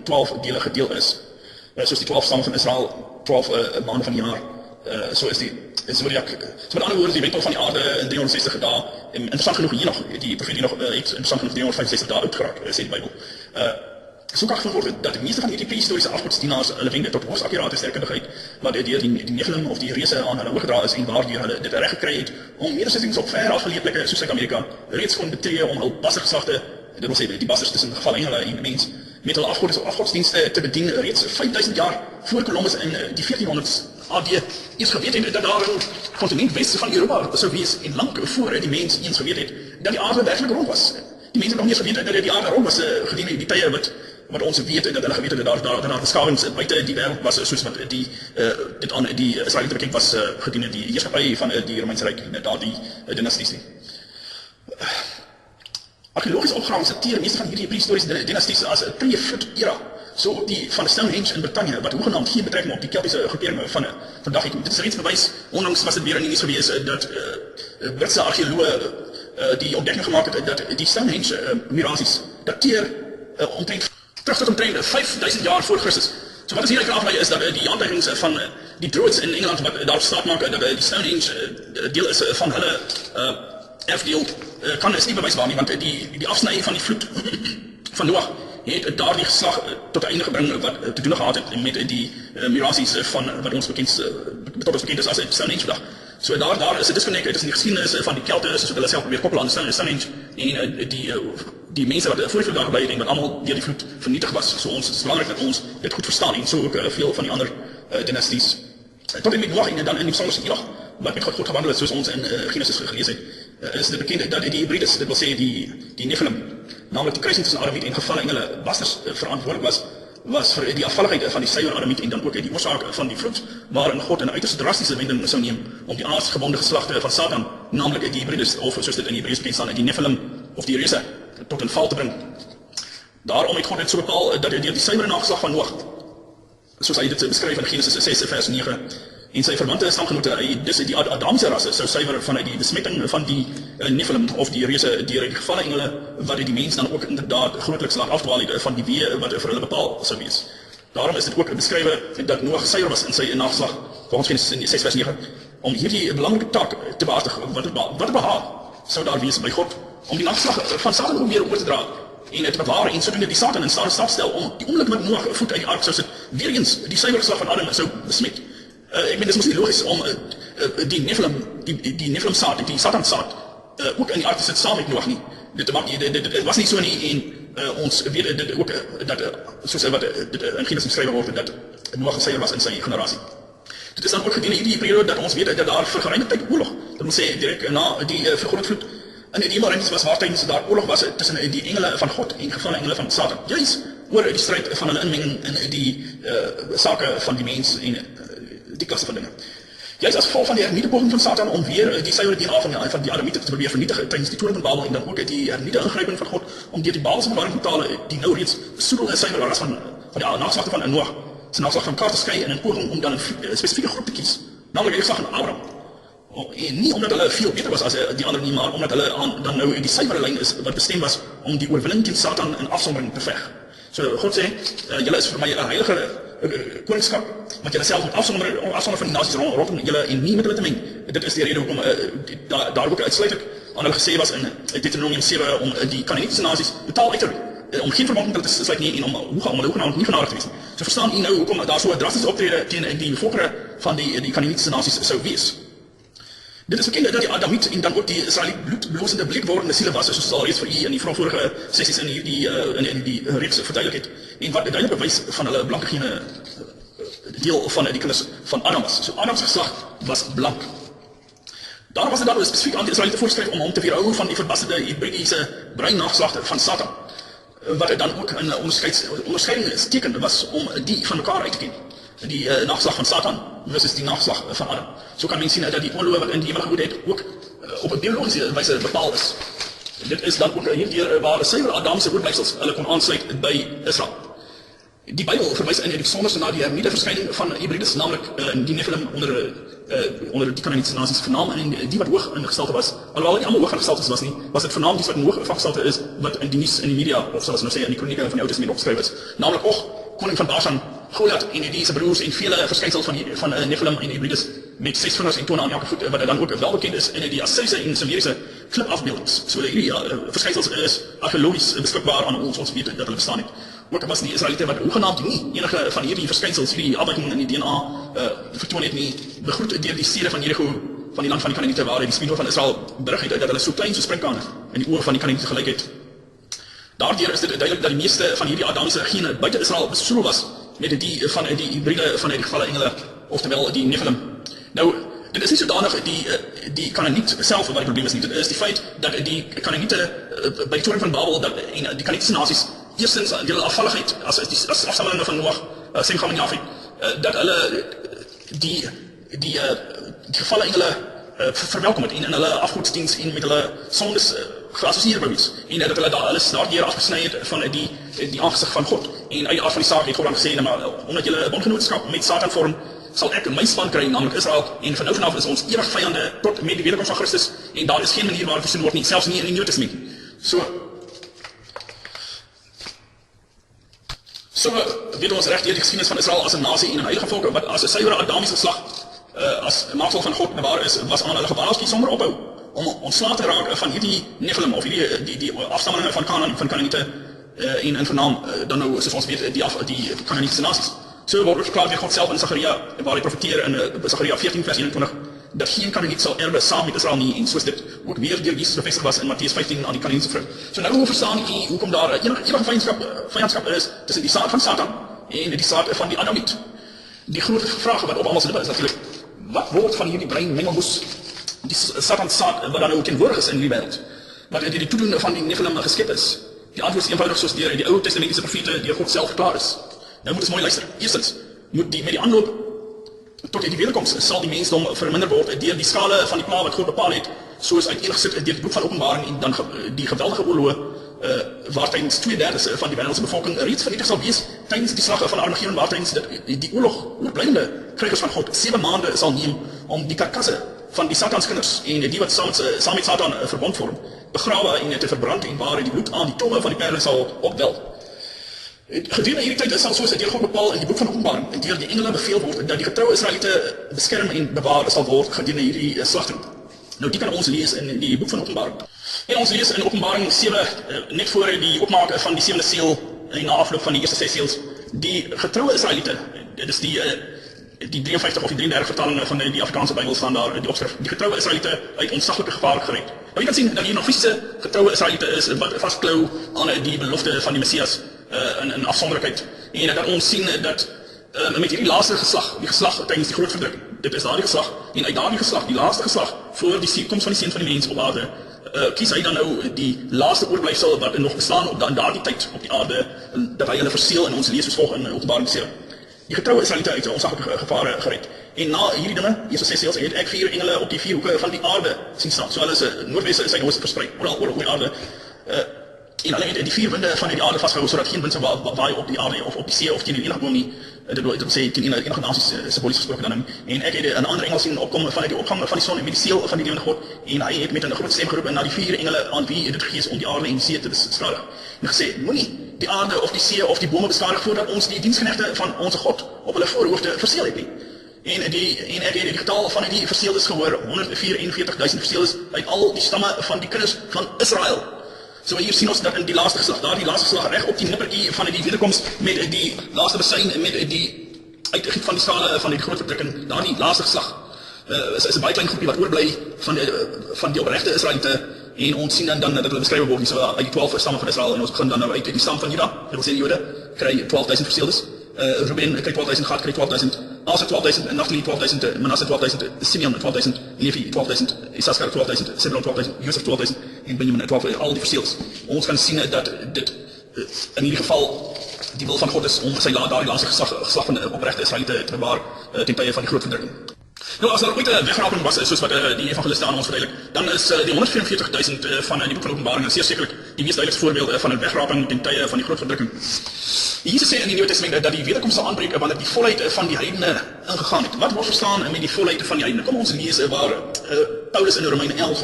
12 dele gedeel is. Soos die 12 stamme van Israel, 12 maande van die jaar. So is die Zodiac, so met ander woorde, die wentel van die aarde in 360 dae, en interessant genoeg hier nog, die profeet hier nog het interessant genoeg 365 dae uitgeraak, sê die Bybel. So kan gevoel dat die meeste van die prehistoriese afgodsdienaars hulle wende tot hoogs akkurate sterkundigheid, wat deur die Nephilim of die reëse aan hulle oorgedra is en waardeur hulle dit reg gekry het om nedersettings op ver afgeleë plekke soos Suid-Amerika reeds kon betree om hul bassergeslagte, dit wil sê die bassers tussen gevalle engele en mens, met hulle afgodsdienste te bedien reeds 5000 jaar voor Columbus in die 1400s AD eers geweet het dat daar 'n kontinent wes van Europa sou wees en lank voor die mens eens geweet het dat die aarde werklik rond was. Die mense het nog nie eens geweet dat die aarde rond was gedurende die tye wat ons weet dat hulle geweet het dat daar beskawings buite die wêreld was soos wat dit aan die Israeliete bekend was gedurende die heerskappy van die Romeinse Ryk en daardie dinasties. Archeologiese opgrawings dateer meeste van hierdie prehistoriese dinasties as 'n pre-flood era. So die van Stonehenge in Brittanje, wat hoegenaamd geen betrekking op die Keltiese groepering van vandag het. Dit is reeds bewys, onlangs was dit weer in die nuus gewees, dat Britse archeologe die ontdekking gemaak het dat die Stonehenge murasies dateer terug tot omtrent 5000 jaar voor Christus. So wat is hier aflei is dat die aanduidings van die Druids in Engeland wat daarop staat maak dat die Stonehenge deel is van hulle erfdeel, kan is nie bewysbaar nie, want die afsny van die vloed van Noag het daardie geslag tot 'n einde gebring wat te doen gehad het met die murasies van wat ons bekend is as Stonehenge vandag. So daar is 'n disconnect tussen die geskiedenis van die Kelte, soos wat hulle self probeer koppel aan Stonehenge, en die mense wat voor die vloed daar gebly het en wat almal deur die vloed vernietig was. So ons is belangrik dat ons dit goed verstaan en so ook veel van die ander dinasties. Tot en met Noag en dan in die Psalms Enoch, wat met God gewandel het, soos ons in Genesis gelees het, is dit bekend dat die Hebrides, dit wil sê die Nephilim, naamlik die kruising tussen Adamiet en gevalle engele bassers verantwoordelik was vir die afvalligheid van die suiwer Adamiet en dan ook die oorsaak van die vloed, waarin God 'n uiters drastiese wending sou neem om die aardsgebonde geslagte van Satan, naamlik die Hebrides, of soos dit in Hebreëus bekend staan, die Nephilim of die reëse, tot 'n val te bring. Daarom het God dit so bepaal dat deur die suiwere nageslag van Noag, soos hy dit beskryf in Genesis 6 vers 9, en sy verwante stamgenote, dus die Adamse rasse, sou suiwer vanuit die besmetting van die Nephilim of die reëse deur die gevalle engele, wat die mens dan ook inderdaad grootliks laat afdwaal het van die weë wat vir hulle bepaal sou wees. Daarom is dit ook beskrywe dat Noag suiwer was in sy nageslag, volgens Genesis 6 vers 9, om hierdie belangrike taak te behartig. Wat behaal sou daar wees by God om die nageslag van Satan ook weer oor te dra en te bewaar en sodoende die Satan in staat stel om die oomblik met Noag voet uit die ark sou sit, weer eens die suiwer geslag van Adam sou besmet. Ek meen, dit is mos nie logies om die Nephilim saad, die Satan saad, ook in die ark te sit saam met Noag nie. Dit was nie so nie, en ons weet dit ook, dat soos wat in Genesis geskrywe word, dat Noag 'n suiwer was in sy generasie. Dit is dan ook gedurende hierdie periode dat ons weet dat daar vir geruime tyd oorlog, dat wil sê direk na die grootvloed, in die Hemelruimtes was waar tydens daar oorlog was tussen die engele van God en gevalle engele van Satan, juis oor die stryd van hulle inmenging in die sake van die mens en die klasse van dinge. Juist as gevolg van die hernieuwde poging van Satan om weer die suiwere DNA van die Adamiete te probeer vernietig tydens die toren van Babel en dan ook die hernieuwde ingryping van God om deur die Babelse bewaringsportale die nou reeds besoedelde suiwere ras van die nageslagte van Noag sy nageslag van mekaar te skei in 'n poging om dan 'n spesifieke groep te kies, naamlik die geslag van Abraham. En nie omdat hulle veel beter was as die ander nie, maar omdat hulle dan nou die suiwere lyn is wat bestem was om die oorwinning teen Satan in afsondering te veg. So God sê, julle is vir my 'n heilige koningskap, want julle self moet afsonder van die nasies rondom julle en nie met hulle te meng. Dit is die rede hoekom daar ook uitsluitlik aan hulle gesê was in Deuteronomium 7 om die Kanaanietiese nasies totaal uit te roei, om geen verband met hulle te sluit nie en om hulle hoegenaamd nie genadig te wees nie. So verstaan u nou hoekom daar so 'n drastiese optrede teen die volkere van die Kanaanietiese nasies sou wees. Dit is bekend dat die Adamiet en dan ook die Israeliet bloedblosende bleekwordende siele was, soos al reeds vir u in die vorige sessies in die reeks verduidelik het, en wat duidelik bewys van hulle blanke gene deel van die kinders van Adam was. So Adams geslag was blank. Daarom was dit dan spesifiek aan die Israeliete voorgeskryf om hom te weerhou van die verbasterde Hebridiese bruin nageslagte van Satan, wat dan ook 'n onderscheidingsteken was om die van mekaar uit te ken. Die nageslag van Satan versus die nageslag van Adam. So kan men sien dat die oorloë wat in die hemel gewoed het ook op 'n biologiese wyse bepaal is. Dit is dan ook hierdeur waar suiwer Adamse oorblysels hulle kon aansluit by Israel. Die Bybel verwys in die besonderste na die hernieuwde verskyning van Hybrides, naamlik in die Nephilim onder die Kanaanietiese nasies vernaam en die wat hoog in gestalte was. Alhoewel nie almal hoog in gestalte was nie, was dit vernaam die wat in hoog van gestalte is, wat in die nuus in die media, of soos nou sê in die kronieke van die Ou Testament opgeskryf is. Naamlik Og, koning van Bashan, Goliath en die se broers en vele verskynsels van Nephilim en Hybrides met 6 vingers en tone aan elke voet, wat dan ook wel bekend is in die Assiriese en Sumeriese klipafbeeldings. So hierdie verskynsels is argeologies beskikbaar aan ons weet dat hulle bestaan het. Ook was die Israeliete wat hoegenaamd nie enige van hierdie verskynsels, hierdie afwyking in die DNA vertoon het nie, begroet deur die stede van Jericho, van die land van die Kanaaniete, waar die spieël van Israel berig het dat hulle so klein so sprinkane in die oë van die Kanaaniete gelyk het. Daardeur is dit duidelik dat die meeste van hierdie Adamiese gene buite Israel besoedel was met die van die hybride van die gevalle engele, oftewel die Nephilim. Nou, dit is nie sodanig die Kanaaniet self wat die probleem is nie, dit is die feit dat die Kanaaniete by die toring van Babel en die Kanaanietiese nasies eerstens die afvalligheid as afstammelinge van Noag, Sem, Cham en Jafet, dat hulle die gevalle engele verwelkom het en in hulle afgodsdienst en met hulle sondes geassosieer wou wees en dat hulle alles daardeur afgesny het van die aangesig van God en uit die aard van die saak het God dan gesê, maar omdat julle 'n bondgenootskap met Satan vorm, sal ek my span kry, naamlik Israel, en van nou vanaf is ons ewig vyande tot met die wederkoms van Christus en daar is geen manier waar versoen word nie, selfs nie in die Nuwe Testament. So weet ons reg deur die geskiedenis van Israel as 'n nasie en 'n heilige volk wat as 'n suiwere Adamiese geslag as 'n maaksel van God bewaar is, was aan hulle gebaarski sonder ophou om ontslae te raak van hierdie Nephilim of die afstammelinge van Kanaan, van Kanaaniete en in vernaam dan nou soos ons weet die Kanaanietiese nasies. So word verklaar deur God self in Sagaria, waar hy profeteer in Sagaria 14 vers 21 dat geen Kanaaniet sal erwe saam met Israel nie, en soos dit ook weer deur Jesus bevestig was in Matteus 15 aan die Kanaanietiese vrou. So nou verstaan u hoekom daar enige vyandskap is tussen die saad van Satan en die saad van die Adamiet. Die groot vraag wat op almal se lippe is natuurlik, wat word van hierdie brein mengelmoes, die Satan saad wat dan nou teenwoordig is in die wêreld, wat deur die toedoen van die Nephilim geskep is? Die antwoord is eenvoudig soos deur die Ou Testamentiese profete deur God self verklaar is. Nou moet ons mooi luister. Eerstens, met die aanloop tot die wederkoms sal die mensdom verminder word deur die skale van die plaag wat God bepaal het, soos uiteengesit deur die boek van Openbaring en dan die geweldige oorloë waar tydens 2/3 van die wêreldse bevolking reeds vernietig sal wees tydens die slag van Armageddon, waar tydens die oorblywende krygers van God 7 maande sal neem om die karkasse van die Satanskinders en die wat saam met Satan verbond vorm, begrawe en te verbrand en waar die bloed aan die tomme van die perle sal opwel. Gedurende hierdie tyd sal soos deur God bepaal in die boek van Openbaring en deur die engele beveel word dat die getroue Israeliete beskerm en bewaar sal word gedurende hierdie slagting. Nou die kan ons lees in die boek van Openbaring. En ons lees in Openbaring 7 net voor die opmaak van die 7de seël en na afloop van die eerste 6 seëls, die getroue Israeliete, dit is die 53 of die 33 vertalingen van die Afrikaanse Bybel staan daar in die opskrif, die getroue Israeliete uit onsaglike gevaar gered. Nou jy kan sien dat hier nog fisiese getroue Israeliete is wat vasklou aan die belofte van die Messias in afsonderlikheid. En dat ons sien dat met hierdie laaste geslag, die geslag tydens die groot verdrukking, dit is daardie geslag, en uit daardie geslag, die laaste geslag, voor die koms van die seun van die mens op aarde, kies hy dan nou die laaste oorblyfsel wat nog bestaan op daardie tyd op die aarde, dat hy hulle verseel in ons lees soos volg in Openbaring 7. Die getroue Israeliete uit onsaglike gevare gered. En na hierdie dinge, eerste 6 seëls, het ek 4 engele op die 4 hoeke van die aarde sien staan. So hulle is noordwes is ooste versprei, oral oor die aarde. En hulle het die 4 winde van die aarde vasgehou sodat geen wind sou waai op die aarde of op die see of teen enige boom nie. Dit wil sê teen enige nasies simbolies gesproke dan. En ek het 'n ander engel sien opkom vanuit die opgang van die son met die seël van die lewende God, en hy het met 'n groot stem geroep na die 4 engele aan wie dit gegee is om die aarde en die see te beskadig. En gesê, moenie die aarde of die see of die bome beskadig voordat ons die diensknegte van onze God op hulle voorhoofde verseël het nie. En ek het die getal van die verseëldes gehoor, 144.000 verseëldes uit al die stamme van die kinders van Israel. So hier sien ons dat in die laaste geslag, daar die laaste geslag reg op die nippertjie van die wederkoms met die laaste besyn en met die uitgiet van die skale van die groot verdrukking, daar die laaste geslag is 'n baie klein groepie wat oorbly van die opregte Israeliete, en ons sien dan dat hulle beskryf word so uit die 12 stamme van Israel, en ons begin dan nou uit die stam van Juda, dit wil sê die Jode kry 12.000 verseëldes, Ruben kry 12.000, Gad kry 12.000, Aser 12.000, Naphtali 12.000, Manasse 12.000, Simeon 12.000, Levi 12.000, Issachar 12.000, Zebulon 12.000, Josef 12.000 en Benjamin 12.000, al die verseëls. Ons kan sien dat dit in hierdie geval die wil van God is om sy daardie laaste geslag van opregte Israeliete te bewaar ten tye van die groot verdrukking. Nou, as daar ooit 'n wegraping was, soos wat die evangeliste aan ons verduidelik, dan is die 144.000 van die boek van Openbaring zeer sekerlik die mees duidelikste voorbeeld van 'n wegraping ten tye van die groot verdrukking. Jesus sê in die Nuwe Testament dat die wederkoms sal aanbreek wanneer die volheid van die heidene ingegaan het. Wat word verstaan met die volheid van die heidene? Kom ons lees waar Paulus in Romeine 11